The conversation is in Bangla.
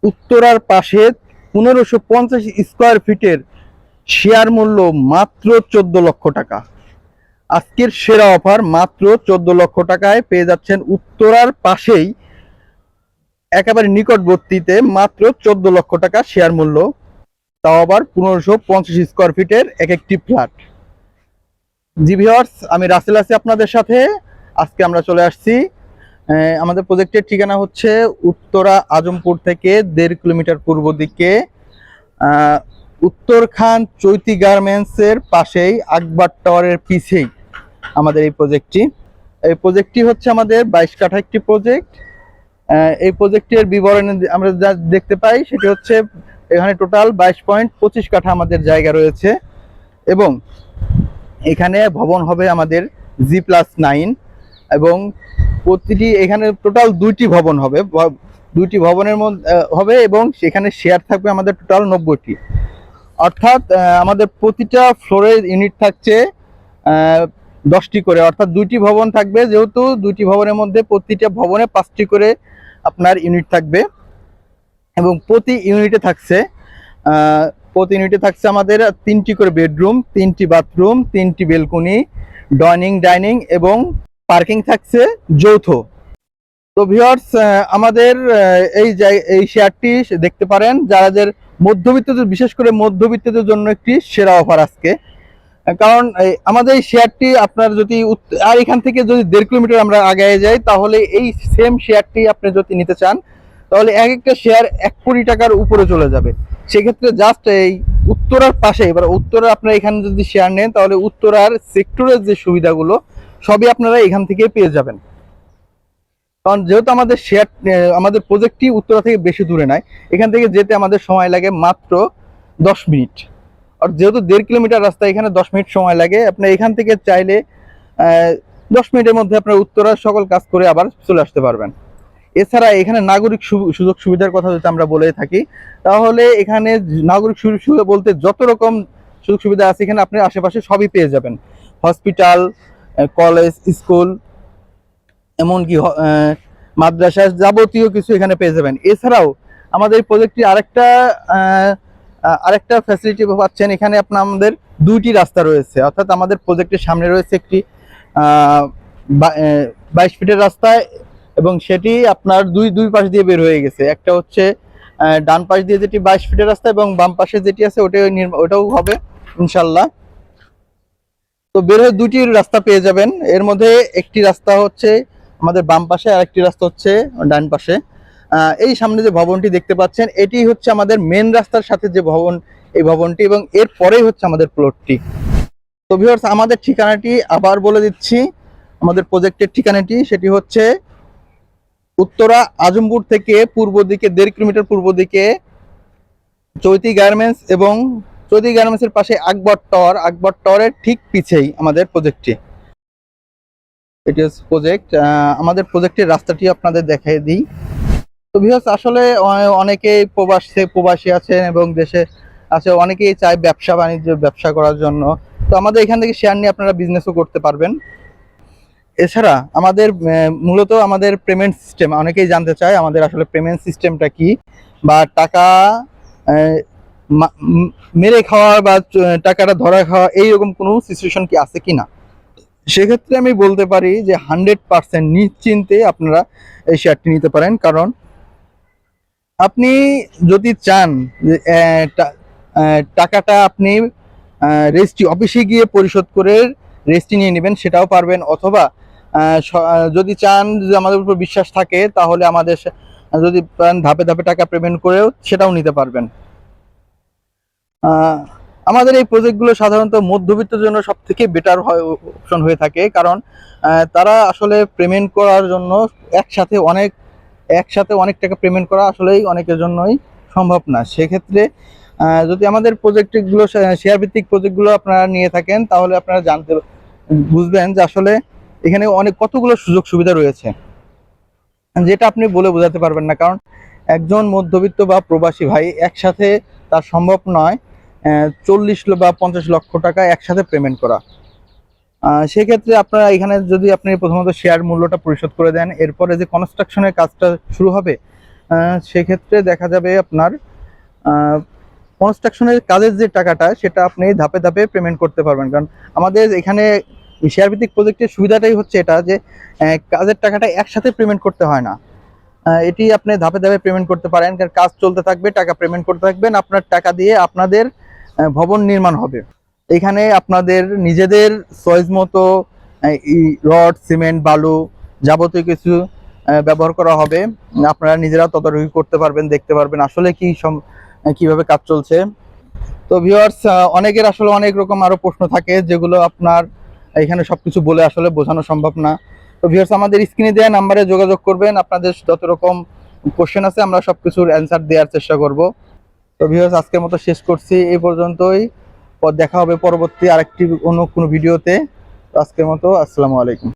উত্তরার পাশে 1550 স্কোয়ার ফিটের শেয়ার মূল্য মাত্র 14 লক্ষ টাকা। আজকের সেরা অফার, মাত্র 14 লক্ষ টাকায় পেয়ে যাচ্ছেন উত্তরার পাশেই একেবারে নিকটবর্তীতে মাত্র 14 লক্ষ টাকা শেয়ার মূল্য, তাও আবার 1550 স্কোয়ার ফিটের এক একটি ফ্ল্যাট। জি ভিউয়ার্স, আমি রাসেল আছি আপনাদের সাথে। আজকে আমরা চলে আসছি, আমাদের প্রজেক্টের ঠিকানা হচ্ছে উত্তরা আজমপুর থেকে 1.5 কিলোমিটার পূর্ব দিকে, উত্তরখান চৈতি গার্মেন্টসের পাশেই আকবর টাওয়ারের পিছেই আমাদের এই প্রজেক্টটি হচ্ছে আমাদের 22 কাঠা একটি প্রজেক্ট। এই প্রজেক্টের বিবরণে আমরা যা দেখতে পাই সেটি হচ্ছে এখানে টোটাল 22.25 কাঠা আমাদের জায়গা রয়েছে এবং এখানে ভবন হবে আমাদের G+9 এবং প্রতিটি এখানে টোটাল 2টি ভবন হবে, 2টি ভবনের মধ্যে হবে এবং সেখানে শেয়ার থাকবে আমাদের টোটাল 90টি। অর্থাৎ আমাদের প্রতিটা ফ্লোরে ইউনিট থাকছে 10টি করে, অর্থাৎ 2টি ভবন থাকবে, যেহেতু 2টি ভবনের মধ্যে প্রতিটা ভবনে 5টি করে আপনার ইউনিট থাকবে এবং প্রতি ইউনিটে থাকছে আমাদের 3টি করে বেডরুম, 3টি বাথরুম, 3টি বেলকনি, ডাইনিং এবং পার্কিং থাকছে যৌথ। তো ভিউয়ার্স, আমাদের এই শেয়ারটি দেখতে পারেন, যাদের মধ্যবিত্তদের, বিশেষ করে মধ্যবিত্তদের জন্য একটি সেরা অফার আজকে। কারণ আমাদের এই শেয়ারটি আপনার যদি আর এখান থেকে যদি 1.5 কিলোমিটার আমরা আগে যাই, তাহলে এই সেম শেয়ারটি আপনি যদি নিতে চান তাহলে এক একটা শেয়ার 1 কোটি টাকার উপরে চলে যাবে। সেক্ষেত্রে জাস্ট এই উত্তরার পাশে, এবার উত্তরা আপনারা এখানে যদি শেয়ার নেন তাহলে উত্তরার সেক্টরের যে সুবিধাগুলো সবই আপনারা এখান থেকে পেয়ে যাবেন। কারণ যেহেতু আমাদের প্রজেক্টটি উত্তরা থেকে বেশি দূরে নয়, এখান থেকে যেতে আমাদের সময় লাগে মাত্র 10 মিনিট। আর যেহেতু 1.5 কিলোমিটার রাস্তা, এখানে 10 মিনিট সময় লাগে। আপনি এখান থেকে চাইলে 10 মিনিটের মধ্যে আপনার উত্তরার সকল কাজ করে আবার চলে আসতে পারবেন। এছাড়া এখানে নাগরিক সুযোগ সুবিধার কথা যদি আমরা বলে থাকি, তাহলে এখানে নাগরিক সুযোগ সুবিধা বলতে যত রকম সুযোগ সুবিধা আছে এখানে আপনি আশেপাশে সবই পেয়ে যাবেন। হসপিটাল, কলেজ, স্কুল, এমনকি মাদ্রাসা, যাবতীয় কিছু এখানে পেয়ে যাবেন। এছাড়াও আমাদের এই প্রজেক্টটি আরেকটা ফ্যাসিলিটি পাচ্ছেন, এখানে আমাদের 2টি রাস্তা রয়েছে। অর্থাৎ আমাদের প্রজেক্টের সামনে রয়েছে একটি 22 ফিটের রাস্তা এবং সেটি আপনার দুই পাশ দিয়ে বের হয়ে গেছে। একটা হচ্ছে ডান পাশ দিয়ে যেটি 22 ফিটের রাস্তা এবং বাম পাশে যেটি আছে ওটাও হবে ইনশাল্লাহ। তো বের হয়ে 2টি রাস্তা পেয়ে যাবেন। এর মধ্যে একটি রাস্তা হচ্ছে আমাদের বাম পাশে আর একটি রাস্তা হচ্ছে ডান পাশে। এই সামনে যে ভবনটি দেখতে পাচ্ছেন এটি হচ্ছে আমাদের মেন রাস্তার সাথে যে ভবন, এই ভবনটি, এবং এর পরেই হচ্ছে আমাদের প্লটটি। তো ভিউয়ার্স, আমাদের ঠিকানাটি আবার বলে দিচ্ছি। আমাদের প্রজেক্টের ঠিকানাটি সেটি হচ্ছে উত্তরা আজমপুর থেকে পূর্ব দিকে 1.5 কিলোমিটার পূর্ব দিকে চৈতি গার্মেন্টস এবং চৈতি গার্মেন্টসের পাশে আকবর টাওয়ারের ঠিক পিছেই আমাদের প্রজেক্টটি। এটি হচ্ছে প্রজেক্ট। আমাদের প্রজেক্টের রাস্তাটি আপনাদের দেখাই দিই। তো ভিউয়ার্স, আসলে অনেকেই প্রবাসী আছেন এবং দেশে আছে, অনেকেই চায় ব্যবসা করার জন্য। তো আমাদের এখান থেকে শেয়ার নিয়ে আপনারা বিজনেসও করতে পারবেন। এছাড়া আমাদের মূলত আমাদের পেমেন্ট সিস্টেম, অনেকেই জানতে চায় আমাদের আসলে পেমেন্ট সিস্টেমটা কি, বা টাকা মেরে খাওয়া বা টাকাটা ধরা খাওয়া এইরকম কোনো সিচুয়েশন কি আছে কিনা। সেক্ষেত্রে আমি বলতে পারি যে 100% নিশ্চিন্তে আপনারা এই শেয়ারটি নিতে পারেন। কারণ আপনি যদি চান যে টাকাটা আপনি রেজিস্ট্রি অফিসে গিয়ে পরিশোধ করে রেজিস্ট্রি নিয়ে নেবেন, সেটাও পারবেন। অথবা যদি চান যে আমাদের উপর বিশ্বাস থাকে তাহলে আমাদের যদি ধাপে ধাপে টাকা পেমেন্ট করেও সেটাও নিতে পারবেন। আমাদের এই প্রজেক্টগুলো সাধারণত মধ্যবিত্তের জন্য সব থেকে বেটার অপশন হয়ে থাকে। কারণ তারা আসলে পেমেন্ট করার জন্য একসাথে অনেক টাকা পেমেন্ট করা আসলেই অনেকের জন্যই সম্ভব না। সেক্ষেত্রে যদি আমাদের প্রজেক্টগুলো, শেয়ার ভিত্তিক প্রজেক্টগুলো আপনারা নিয়ে থাকেন তাহলে আপনারা বুঝবেন যে আসলে এখানে কতগুলো সুযোগ সুবিধা রয়েছে, যেটা আপনি বলে বোঝাতে পারবেন না। কারণ একজন মধ্যবিত্ত বা প্রবাসী ভাই একসাথে তার সম্ভব নয় 40 বা 50 লক্ষ টাকা একসাথে পেমেন্ট করা। সেক্ষেত্রে আপনারা এখানে যদি আপনি প্রথমত শেয়ার মূল্যটা পরিশোধ করে দেন, এরপরে যে কনস্ট্রাকশনের কাজটা শুরু হবে সেক্ষেত্রে দেখা যাবে আপনার কনস্ট্রাকশনের কাজের যে টাকাটা সেটা আপনি ধাপে ধাপে পেমেন্ট করতে পারবেন। কারণ আমাদের এখানে শেয়ার ভিত্তিক প্রজেক্টের সুবিধাটাই হচ্ছে এটা যে কাজের টাকাটা একসাথে পেমেন্ট করতে হয় না। এটি আপনি ধাপে ধাপে পেমেন্ট করতে পারেন, কারণ কাজ চলতে থাকবে, টাকা পেমেন্ট করতে থাকবেন, আপনার টাকা দিয়ে আপনাদের ভবন নির্মাণ হবে। এখানে আপনাদের নিজেদের চয়েস মতো রড, সিমেন্ট, বালু যাবতীয় কিছু ব্যবহার করা হবে। আপনারা নিজেরা তদারকি করতে পারবেন, দেখতে পারবেন আসলে কিভাবে কাজ চলছে। তো ভিউয়ার্স, অনেকের আসলে অনেক রকম আরো প্রশ্ন থাকে যেগুলো আপনার এখানে সবকিছু বলে আসলে বোঝানো সম্ভব না। তো ভিউয়ার্স, আমাদের স্ক্রিনে দেওয়া নাম্বারে যোগাযোগ করবেন, আপনাদের যত রকম কোশ্চেন আছে আমরা সবকিছুর অ্যান্সার দেওয়ার চেষ্টা করব। তো ভিউয়ার্স, আজকের মতো শেষ করছি এই পর্যন্তই। দেখা হবে পরবর্তী আরেকটি অন্য কোনো ভিডিওতে। তো আজকের মতো আসসালামু আলাইকুম।